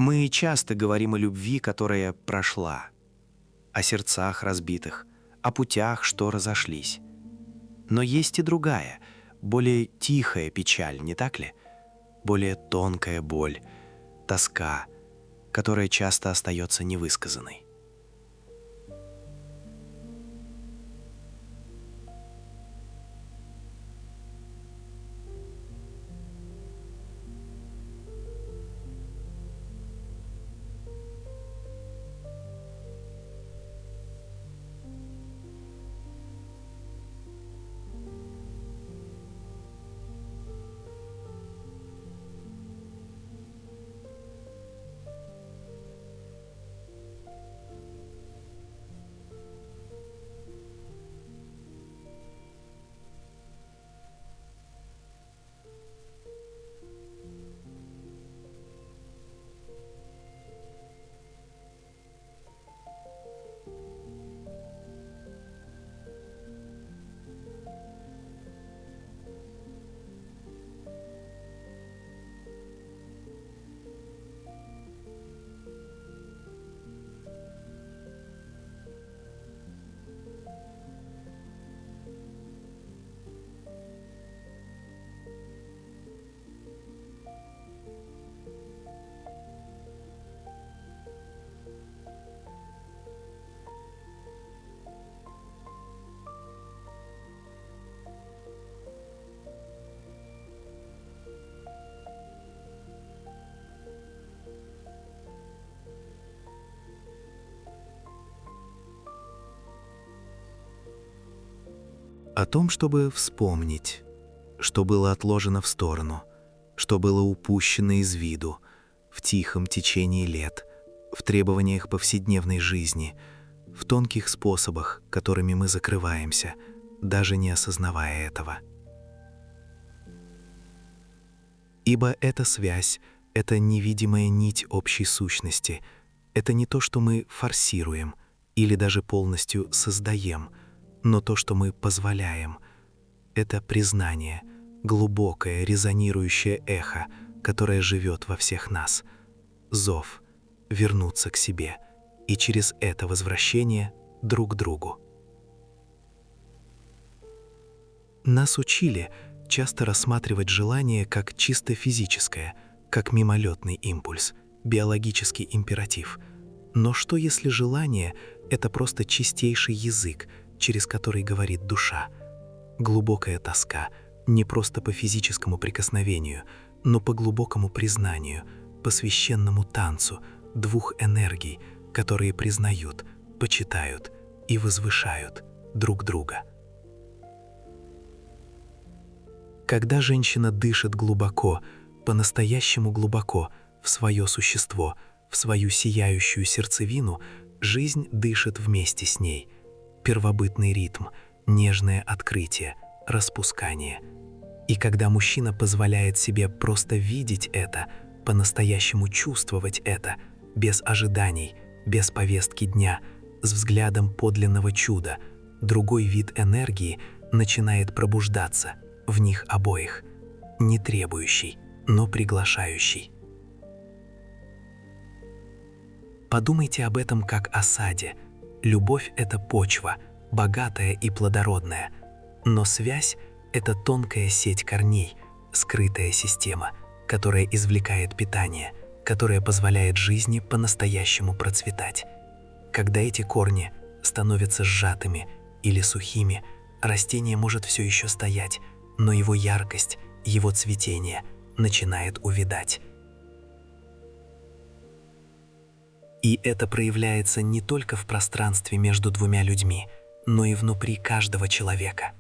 Мы часто говорим о любви, которая прошла, о сердцах разбитых, о путях, что разошлись. Но есть и другая, более тихая печаль, не так ли? Более тонкая боль, тоска, которая часто остается невысказанной. О том, чтобы вспомнить, что было отложено в сторону, что было упущено из виду в тихом течении лет, в требованиях повседневной жизни, в тонких способах, которыми мы закрываемся, даже не осознавая этого. Ибо эта связь — это невидимая нить общей сущности, это не то, что мы форсируем или даже полностью создаем, но то, что мы позволяем. Это признание, глубокое резонирующее эхо, которое живет во всех нас. Зов вернуться к себе и через это возвращение друг к другу. Нас учили часто рассматривать желание как чисто физическое, как мимолетный импульс, биологический императив. Но что если желание — это просто чистейший язык, через который говорит душа? Глубокая тоска не просто по физическому прикосновению, но по глубокому признанию, по священному танцу двух энергий, которые признают, почитают и возвышают друг друга. Когда женщина дышит глубоко, по-настоящему глубоко, в свое существо, в свою сияющую сердцевину, жизнь дышит вместе с ней. Первобытный ритм, нежное открытие, распускание. И когда мужчина позволяет себе просто видеть это, по-настоящему чувствовать это, без ожиданий, без повестки дня, с взглядом подлинного чуда, другой вид энергии начинает пробуждаться в них обоих, не требующий, но приглашающий. Подумайте об этом как о саде. Любовь — это почва, богатая и плодородная, но связь — это тонкая сеть корней, скрытая система, которая извлекает питание, которая позволяет жизни по-настоящему процветать. Когда эти корни становятся сжатыми или сухими, растение может все еще стоять, но его яркость, его цветение начинает увядать. И это проявляется не только в пространстве между двумя людьми, но и внутри каждого человека.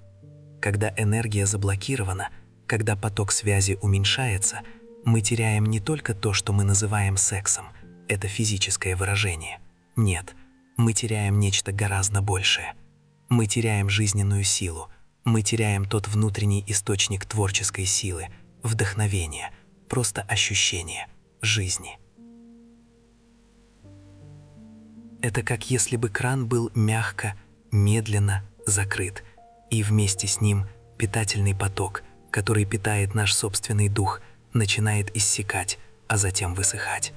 Когда энергия заблокирована, когда поток связи уменьшается, мы теряем не только то, что мы называем сексом, это физическое выражение. Нет, мы теряем нечто гораздо большее. Мы теряем жизненную силу, мы теряем тот внутренний источник творческой силы, вдохновения, просто ощущение жизни. Это как если бы кран был мягко, медленно закрыт, и вместе с ним питательный поток, который питает наш собственный дух, начинает иссякать, а затем высыхать.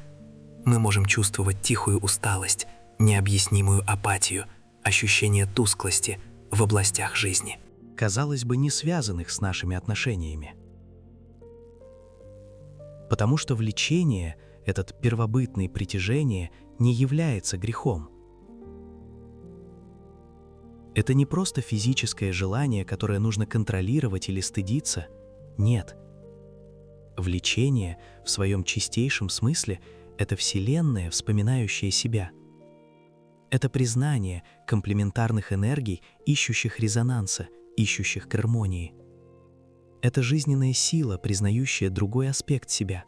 Мы можем чувствовать тихую усталость, необъяснимую апатию, ощущение тусклости в областях жизни, казалось бы, не связанных с нашими отношениями. Потому что влечение, этот первобытное притяжение, не является грехом. Это не просто физическое желание, которое нужно контролировать или стыдиться. Нет. Влечение в своем чистейшем смысле – это вселенная, вспоминающая себя. Это признание комплементарных энергий, ищущих резонанса, ищущих гармонии. Это жизненная сила, признающая другой аспект себя.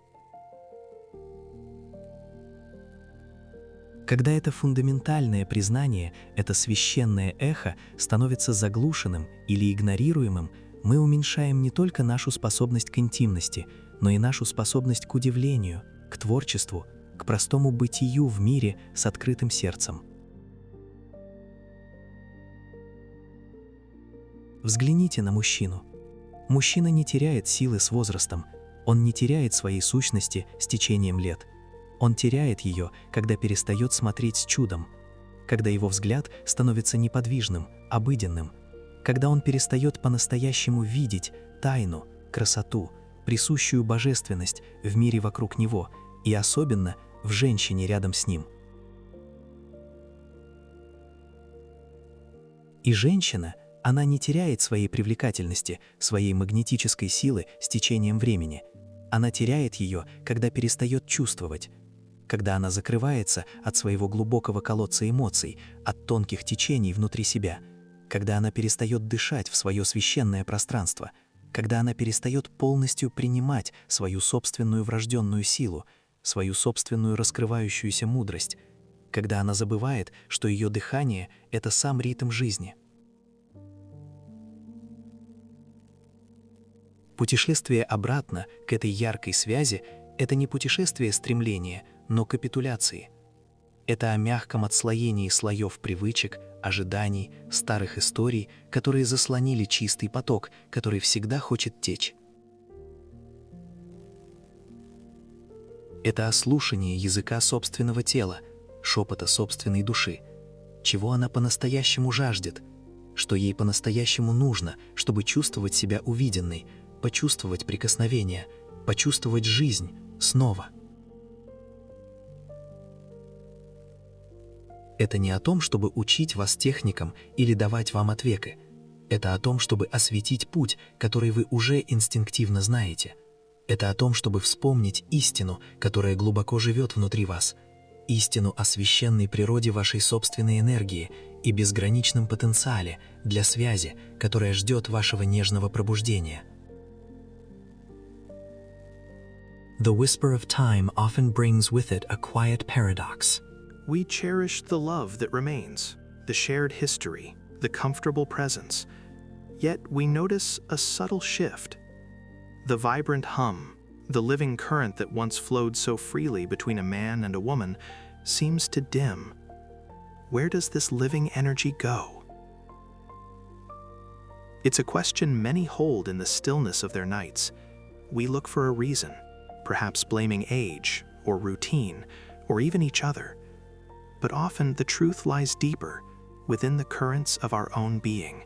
Когда это фундаментальное признание, это священное эхо становится заглушенным или игнорируемым, мы уменьшаем не только нашу способность к интимности, но и нашу способность к удивлению, к творчеству, к простому бытию в мире с открытым сердцем. Взгляните на мужчину. Мужчина не теряет силы с возрастом, он не теряет своей сущности с течением лет. Он теряет ее, когда перестает смотреть с чудом, когда его взгляд становится неподвижным, обыденным, когда он перестает по-настоящему видеть тайну, красоту, присущую божественность в мире вокруг него и особенно в женщине рядом с ним. И женщина, она не теряет своей привлекательности, своей магнетической силы с течением времени. Она теряет ее, когда перестает чувствовать, когда она закрывается от своего глубокого колодца эмоций, от тонких течений внутри себя, когда она перестает дышать в свое священное пространство, когда она перестает полностью принимать свою собственную врожденную силу, свою собственную раскрывающуюся мудрость, когда она забывает, что ее дыхание — это сам ритм жизни. Путешествие обратно к этой яркой связи — это не путешествие стремления, но капитуляции. Это о мягком отслоении слоев привычек, ожиданий, старых историй, которые заслонили чистый поток, который всегда хочет течь. Это о слушании языка собственного тела, шепота собственной души, чего она по-настоящему жаждет, что ей по-настоящему нужно, чтобы чувствовать себя увиденной, почувствовать прикосновение, почувствовать жизнь снова. Это не о том, чтобы учить вас техникам или давать вам отвеки. Это о том, чтобы осветить путь, который вы уже инстинктивно знаете. Это о том, чтобы вспомнить истину, которая глубоко живет внутри вас, истину о священной природе вашей собственной энергии и безграничном потенциале для связи, которая ждет вашего нежного пробуждения. The whisper of time often brings with it a quiet paradox. We cherish the love that remains, the shared history, the comfortable presence. Yet we notice a subtle shift. The vibrant hum, the living current that once flowed so freely between a man and a woman, seems to dim. Where does this living energy go? It's a question many hold in the stillness of their nights. We look for a reason, perhaps blaming age, or routine, or even each other. But often the truth lies deeper, within the currents of our own being.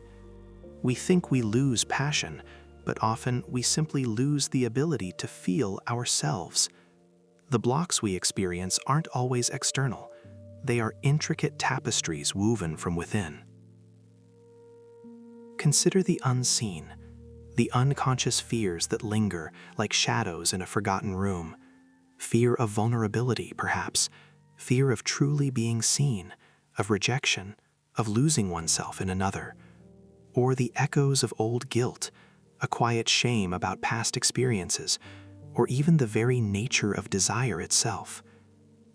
We think we lose passion, but often we simply lose the ability to feel ourselves. The blocks we experience aren't always external. They are intricate tapestries woven from within. Consider the unseen, the unconscious fears that linger like shadows in a forgotten room. Fear of vulnerability, perhaps. Fear of truly being seen, of rejection, of losing oneself in another. Or the echoes of old guilt, a quiet shame about past experiences, or even the very nature of desire itself.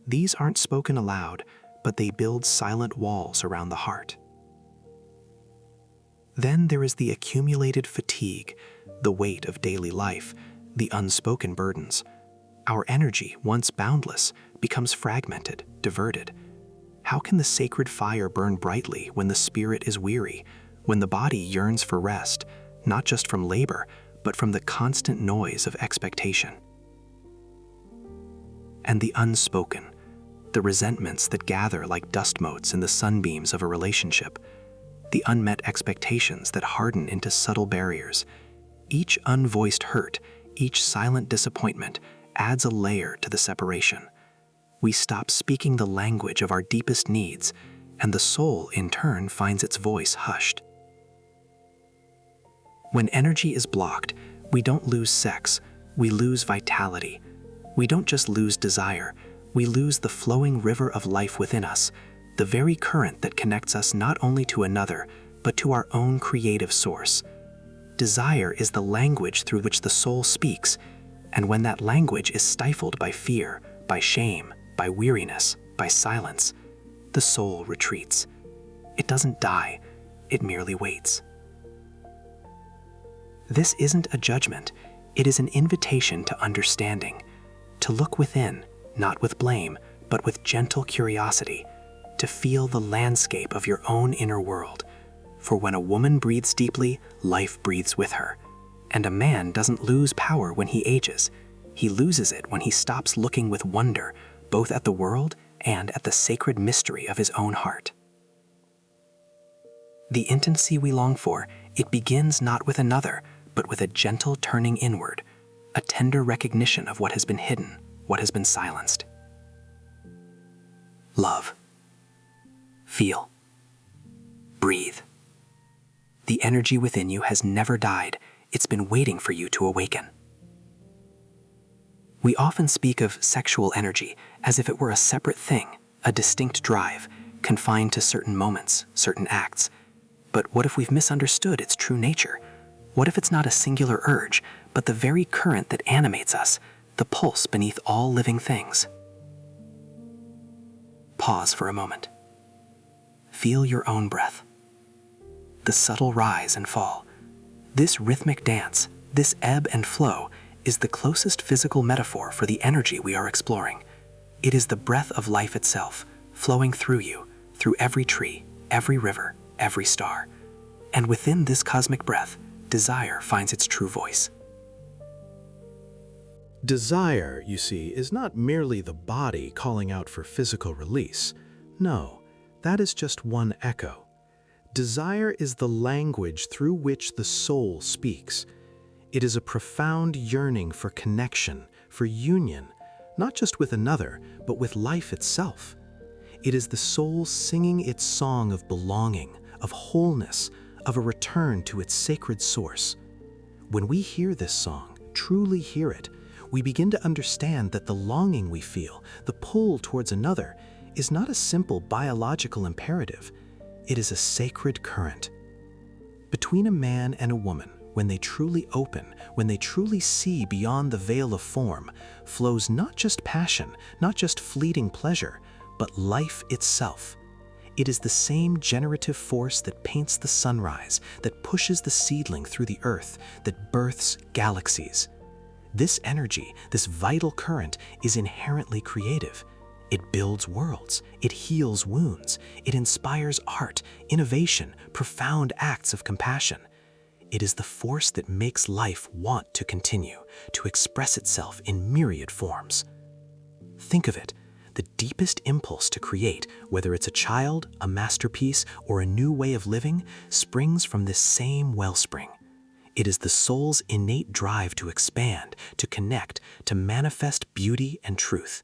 These aren't spoken aloud, but they build silent walls around the heart. Then there is the accumulated fatigue, the weight of daily life, the unspoken burdens. Our energy, once boundless, becomes fragmented, diverted. How can the sacred fire burn brightly when the spirit is weary, when the body yearns for rest, not just from labor, but from the constant noise of expectation? And the unspoken, the resentments that gather like dust motes in the sunbeams of a relationship, the unmet expectations that harden into subtle barriers. Each unvoiced hurt, each silent disappointment adds a layer to the separation. We stop speaking the language of our deepest needs, and the soul, in turn, finds its voice hushed. When energy is blocked, we don't lose sex, we lose vitality. We don't just lose desire, we lose the flowing river of life within us, the very current that connects us not only to another, but to our own creative source. Desire is the language through which the soul speaks, and when that language is stifled by fear, by shame, by weariness, by silence, the soul retreats. It doesn't die, it merely waits. This isn't a judgment, it is an invitation to understanding, to look within, not with blame, but with gentle curiosity, to feel the landscape of your own inner world. For when a woman breathes deeply, life breathes with her. And a man doesn't lose power when he ages. He loses it when he stops looking with wonder, both at the world and at the sacred mystery of his own heart. The intimacy we long for, it begins not with another, but with a gentle turning inward, a tender recognition of what has been hidden, what has been silenced. Love. Feel. Breathe. The energy within you has never died. It's been waiting for you to awaken. We often speak of sexual energy as if it were a separate thing, a distinct drive, confined to certain moments, certain acts. But what if we've misunderstood its true nature? What if it's not a singular urge, but the very current that animates us, the pulse beneath all living things? Pause for a moment. Feel your own breath. The subtle rise and fall. This rhythmic dance, this ebb and flow, is the closest physical metaphor for the energy we are exploring. It is the breath of life itself, flowing through you, through every tree, every river, every star. And within this cosmic breath, desire finds its true voice. Desire, you see, is not merely the body calling out for physical release. No, that is just one echo. Desire is the language through which the soul speaks. It is a profound yearning for connection, for union, not just with another, but with life itself. It is the soul singing its song of belonging, of wholeness, of a return to its sacred source. When we hear this song, truly hear it, we begin to understand that the longing we feel, the pull towards another, is not a simple biological imperative. It is a sacred current. Between a man and a woman, when they truly open, when they truly see beyond the veil of form, flows not just passion, not just fleeting pleasure, but life itself. It is the same generative force that paints the sunrise, that pushes the seedling through the earth, that births galaxies. This energy, this vital current, is inherently creative. It builds worlds, it heals wounds, it inspires art, innovation, profound acts of compassion. It is the force that makes life want to continue, to express itself in myriad forms. Think of it. The deepest impulse to create, whether it's a child, a masterpiece, or a new way of living, springs from this same wellspring. It is the soul's innate drive to expand, to connect, to manifest beauty and truth.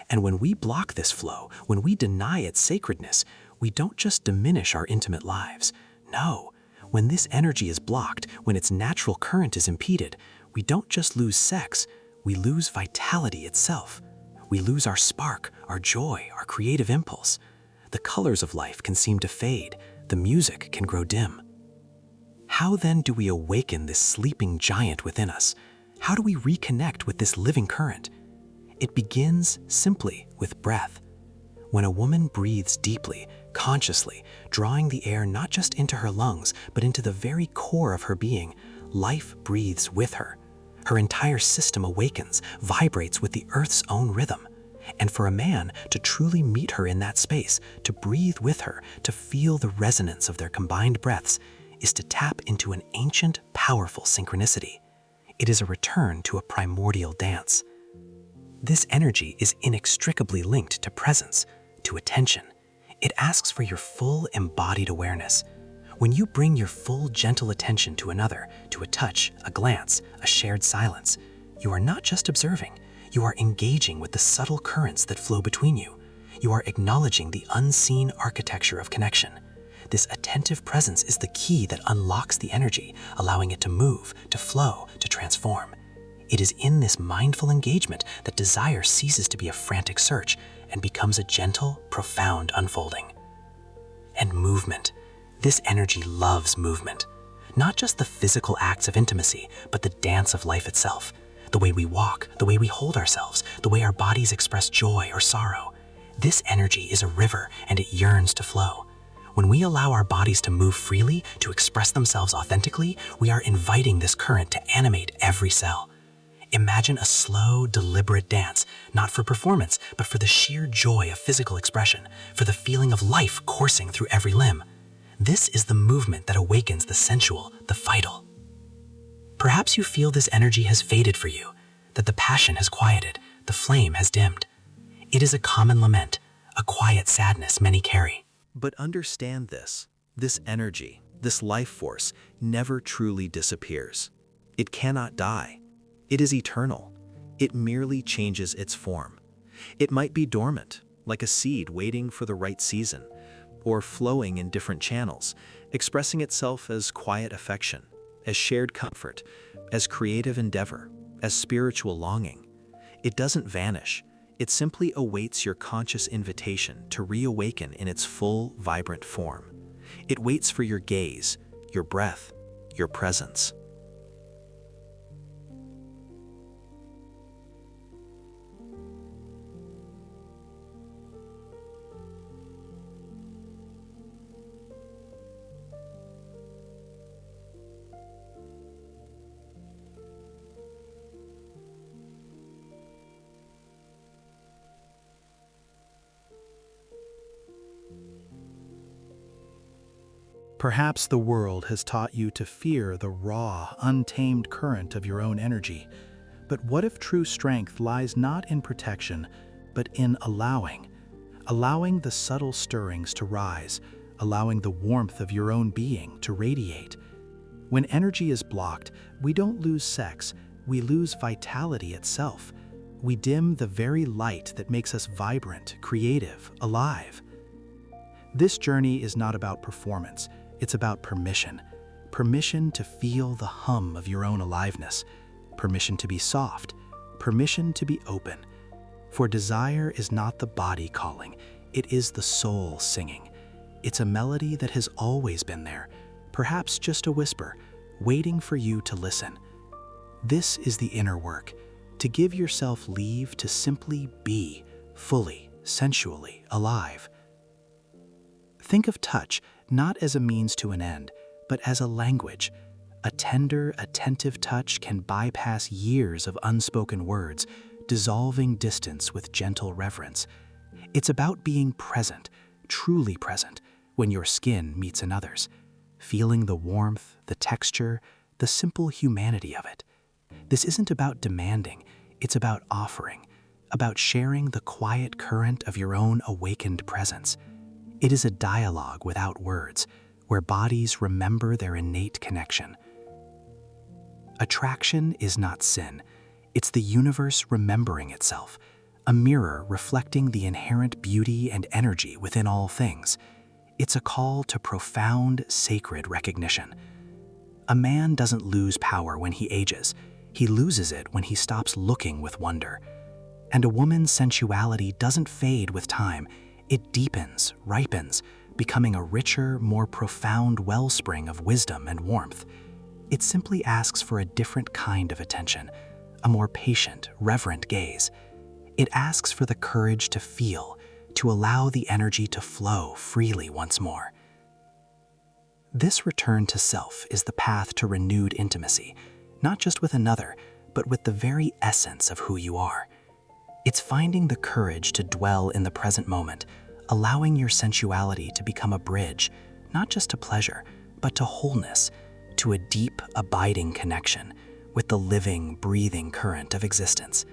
And when we block this flow, when we deny its sacredness, we don't just diminish our intimate lives. No, when this energy is blocked, when its natural current is impeded, we don't just lose sex, we lose vitality itself. We lose our spark, our joy, our creative impulse. The colors of life can seem to fade, the music can grow dim. How then do we awaken this sleeping giant within us? How do we reconnect with this living current? It begins simply with breath. When a woman breathes deeply, consciously, drawing the air not just into her lungs, but into the very core of her being, life breathes with her. Her entire system awakens, vibrates with the earth's own rhythm. And for a man to truly meet her in that space, to breathe with her, to feel the resonance of their combined breaths, is to tap into an ancient, powerful synchronicity. It is a return to a primordial dance. This energy is inextricably linked to presence, to attention. It asks for your full embodied awareness. When you bring your full gentle attention to another, to a touch, a glance, a shared silence, you are not just observing, you are engaging with the subtle currents that flow between you. You are acknowledging the unseen architecture of connection. This attentive presence is the key that unlocks the energy, allowing it to move, to flow, to transform. It is in this mindful engagement that desire ceases to be a frantic search and becomes a gentle, profound unfolding. And movement. This energy loves movement. Not just the physical acts of intimacy, but the dance of life itself. The way we walk, the way we hold ourselves, the way our bodies express joy or sorrow. This energy is a river and it yearns to flow. When we allow our bodies to move freely, to express themselves authentically, we are inviting this current to animate every cell. Imagine a slow, deliberate dance, not for performance, but for the sheer joy of physical expression, for the feeling of life coursing through every limb. This is the movement that awakens the sensual, the vital. Perhaps you feel this energy has faded for you, that the passion has quieted, the flame has dimmed. It is a common lament, a quiet sadness many carry. But understand this energy, this life force, never truly disappears. It cannot die. It is eternal. It merely changes its form. It might be dormant, like a seed waiting for the right season, or flowing in different channels, expressing itself as quiet affection, as shared comfort, as creative endeavor, as spiritual longing. It doesn't vanish. It simply awaits your conscious invitation to reawaken in its full, vibrant form. It waits for your gaze, your breath, your presence. Perhaps the world has taught you to fear the raw, untamed current of your own energy. But what if true strength lies not in protection, but in allowing the subtle stirrings to rise, allowing the warmth of your own being to radiate? When energy is blocked, we don't lose sex, we lose vitality itself. We dim the very light that makes us vibrant, creative, alive. This journey is not about performance. It's about permission. Permission to feel the hum of your own aliveness. Permission to be soft. Permission to be open. For desire is not the body calling. It is the soul singing. It's a melody that has always been there, perhaps just a whisper, waiting for you to listen. This is the inner work, to give yourself leave to simply be, fully, sensually alive. Think of touch not as a means to an end, but as a language. A tender, attentive touch can bypass years of unspoken words, dissolving distance with gentle reverence. It's about being present, truly present, when your skin meets another's, feeling the warmth, the texture, the simple humanity of it. This isn't about demanding, it's about offering, about sharing the quiet current of your own awakened presence. It is a dialogue without words, where bodies remember their innate connection. Attraction is not sin. It's the universe remembering itself, a mirror reflecting the inherent beauty and energy within all things. It's a call to profound, sacred recognition. A man doesn't lose power when he ages. He loses it when he stops looking with wonder. And a woman's sensuality doesn't fade with time. It deepens, ripens, becoming a richer, more profound wellspring of wisdom and warmth. It simply asks for a different kind of attention, a more patient, reverent gaze. It asks for the courage to feel, to allow the energy to flow freely once more. This return to self is the path to renewed intimacy, not just with another, but with the very essence of who you are. It's finding the courage to dwell in the present moment, allowing your sensuality to become a bridge, not just to pleasure, but to wholeness, to a deep, abiding connection with the living, breathing current of existence.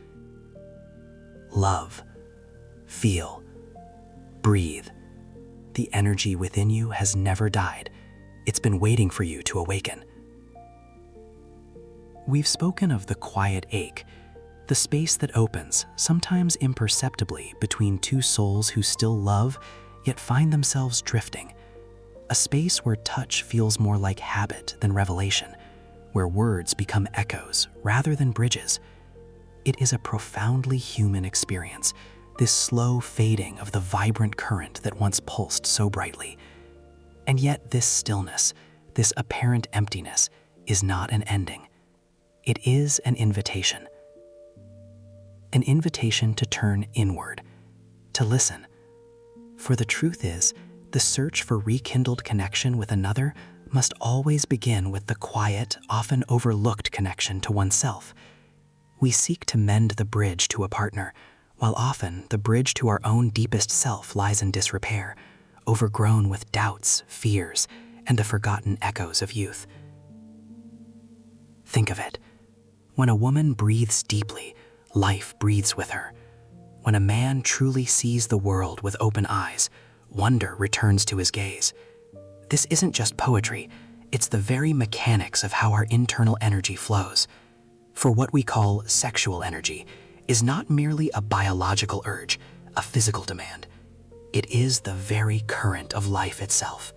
love, feel, breathe. The energy within you has never died. It's been waiting for you to awaken. We've spoken of the quiet ache, the space that opens, sometimes imperceptibly, between two souls who still love, yet find themselves drifting. A space where touch feels more like habit than revelation, where words become echoes rather than bridges. It is a profoundly human experience, this slow fading of the vibrant current that once pulsed so brightly. And yet this stillness, this apparent emptiness, is not an ending. It is an invitation. An invitation to turn inward, to listen. For the truth is, the search for rekindled connection with another must always begin with the quiet, often overlooked connection to oneself. We seek to mend the bridge to a partner, while often the bridge to our own deepest self lies in disrepair, overgrown with doubts, fears, and the forgotten echoes of youth. Think of it. When a woman breathes deeply, life breathes with her. When a man truly sees the world with open eyes, wonder returns to his gaze. This isn't just poetry, it's the very mechanics of how our internal energy flows. For what we call sexual energy is not merely a biological urge, a physical demand. It is the very current of life itself.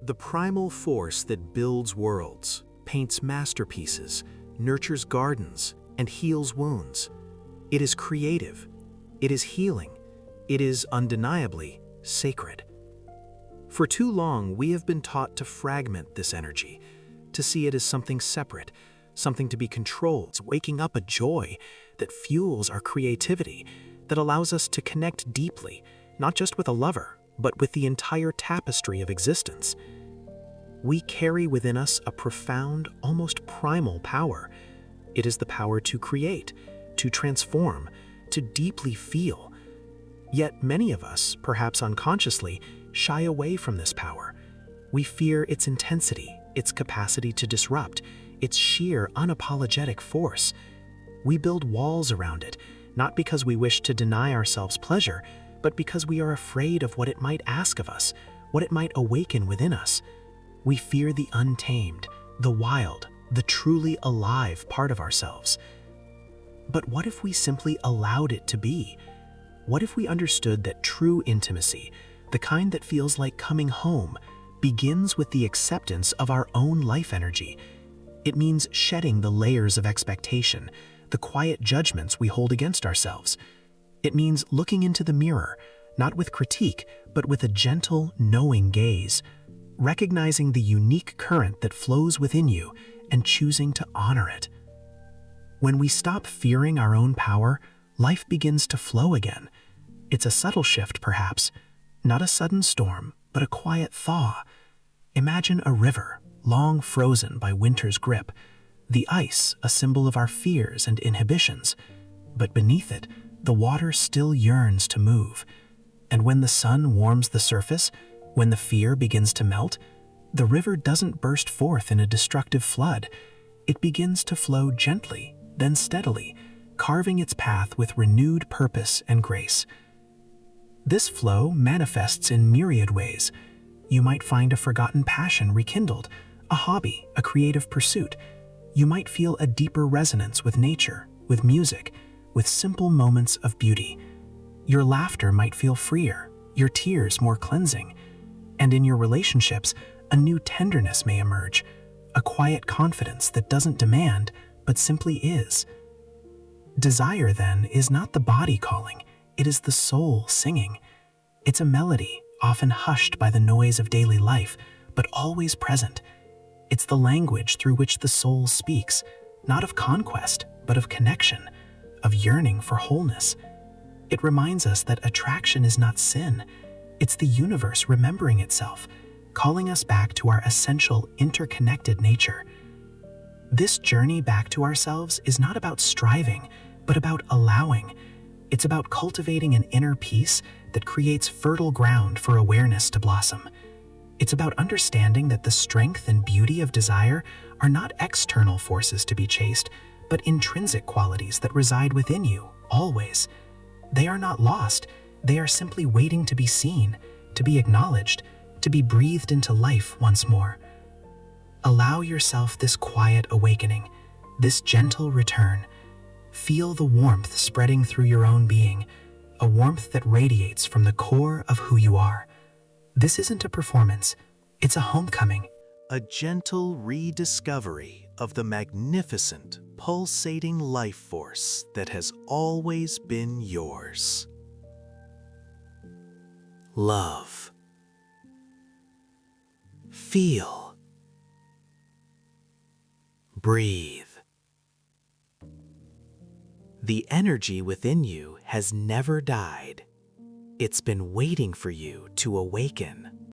The primal force that builds worlds, paints masterpieces, nurtures gardens, and heals wounds. It is creative. It is healing. It is undeniably sacred. For too long, we have been taught to fragment this energy, to see it as something separate, something to be controlled. It's waking up a joy that fuels our creativity, that allows us to connect deeply, not just with a lover, but with the entire tapestry of existence. We carry within us a profound, almost primal power. It is the power to create, to transform, to deeply feel. Yet many of us, perhaps unconsciously, shy away from this power. We fear its intensity, its capacity to disrupt, its sheer, unapologetic force. We build walls around it, not because we wish to deny ourselves pleasure, but because we are afraid of what it might ask of us, what it might awaken within us. We fear the untamed, the wild, the truly alive part of ourselves. But what if we simply allowed it to be? What if we understood that true intimacy, the kind that feels like coming home, begins with the acceptance of our own life energy? It means shedding the layers of expectation, the quiet judgments we hold against ourselves. It means looking into the mirror, not with critique, but with a gentle, knowing gaze, recognizing the unique current that flows within you and choosing to honor it. When we stop fearing our own power, life begins to flow again. It's a subtle shift, perhaps, not a sudden storm, but a quiet thaw. Imagine a river, long frozen by winter's grip, the ice a symbol of our fears and inhibitions, but beneath it, the water still yearns to move. And when the sun warms the surface, when the fear begins to melt, the river doesn't burst forth in a destructive flood. It begins to flow gently, then steadily, carving its path with renewed purpose and grace. This flow manifests in myriad ways. You might find a forgotten passion rekindled, a hobby, a creative pursuit. You might feel a deeper resonance with nature, with music, with simple moments of beauty. Your laughter might feel freer, your tears more cleansing. And in your relationships, a new tenderness may emerge, a quiet confidence that doesn't demand, but simply is. Desire, then, is not the body calling, it is the soul singing. It's a melody, often hushed by the noise of daily life, but always present. It's the language through which the soul speaks, not of conquest, but of connection, of yearning for wholeness. It reminds us that attraction is not sin. It's the universe remembering itself, calling us back to our essential, interconnected nature. This journey back to ourselves is not about striving, but about allowing. It's about cultivating an inner peace that creates fertile ground for awareness to blossom. It's about understanding that the strength and beauty of desire are not external forces to be chased, but intrinsic qualities that reside within you, always. They are not lost. They are simply waiting to be seen, to be acknowledged, to be breathed into life once more. Allow yourself this quiet awakening, this gentle return. Feel the warmth spreading through your own being, a warmth that radiates from the core of who you are. This isn't a performance, it's a homecoming. A gentle rediscovery of the magnificent, pulsating life force that has always been yours. Love. Feel. Breathe. The energy within you has never died. It's been waiting for you to awaken.